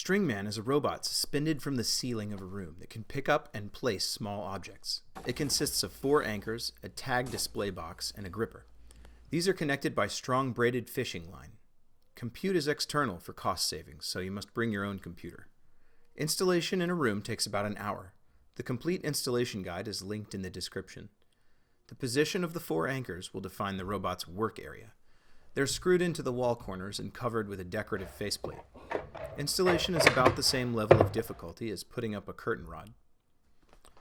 Stringman is a robot suspended from the ceiling of a room that can pick up and place small objects. It consists of 4 anchors, a tag display box, and a gripper. These are connected by strong braided fishing line. Compute is external for cost savings, so you must bring your own computer. Installation in a room takes about an hour. The complete installation guide is linked in the description. The position of the 4 anchors will define the robot's work area. They're screwed into the wall corners and covered with a decorative faceplate. Installation is about the same level of difficulty as putting up a curtain rod.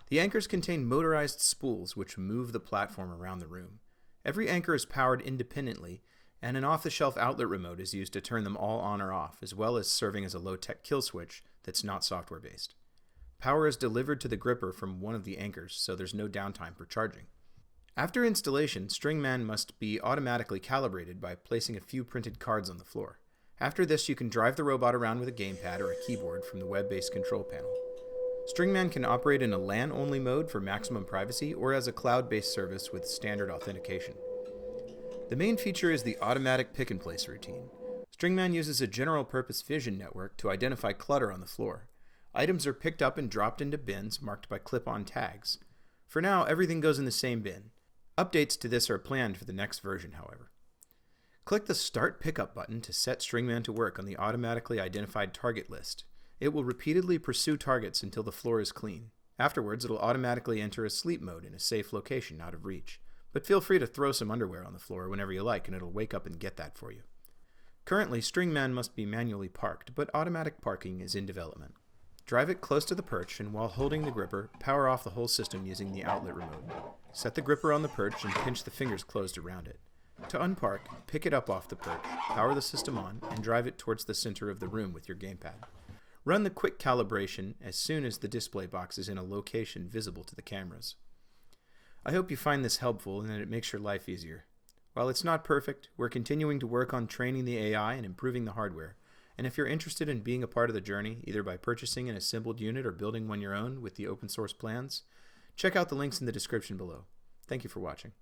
The anchors contain motorized spools which move the platform around the room. Every anchor is powered independently, and an off-the-shelf outlet remote is used to turn them all on or off, as well as serving as a low-tech kill switch that's not software-based. Power is delivered to the gripper from one of the anchors, so there's no downtime for charging. After installation, Stringman must be automatically calibrated by placing a few printed cards on the floor. After this, you can drive the robot around with a gamepad or a keyboard from the web-based control panel. Stringman can operate in a LAN-only mode for maximum privacy or as a cloud-based service with standard authentication. The main feature is the automatic pick-and-place routine. Stringman uses a general-purpose vision network to identify clutter on the floor. Items are picked up and dropped into bins marked by clip-on tags. For now, everything goes in the same bin. Updates to this are planned for the next version, however. Click the Start Pickup button to set Stringman to work on the automatically identified target list. It will repeatedly pursue targets until the floor is clean. Afterwards, it'll automatically enter a sleep mode in a safe location out of reach. But feel free to throw some underwear on the floor whenever you like and it'll wake up and get that for you. Currently, Stringman must be manually parked, but automatic parking is in development. Drive it close to the perch and while holding the gripper, power off the whole system using the outlet remote. Set the gripper on the perch and pinch the fingers closed around it. To unpark, pick it up off the perch, power the system on, and drive it towards the center of the room with your gamepad. Run the quick calibration as soon as the display box is in a location visible to the cameras. I hope you find this helpful and that it makes your life easier. While it's not perfect, we're continuing to work on training the AI and improving the hardware. And if you're interested in being a part of the journey, either by purchasing an assembled unit or building one your own with the open source plans, check out the links in the description below. Thank you for watching.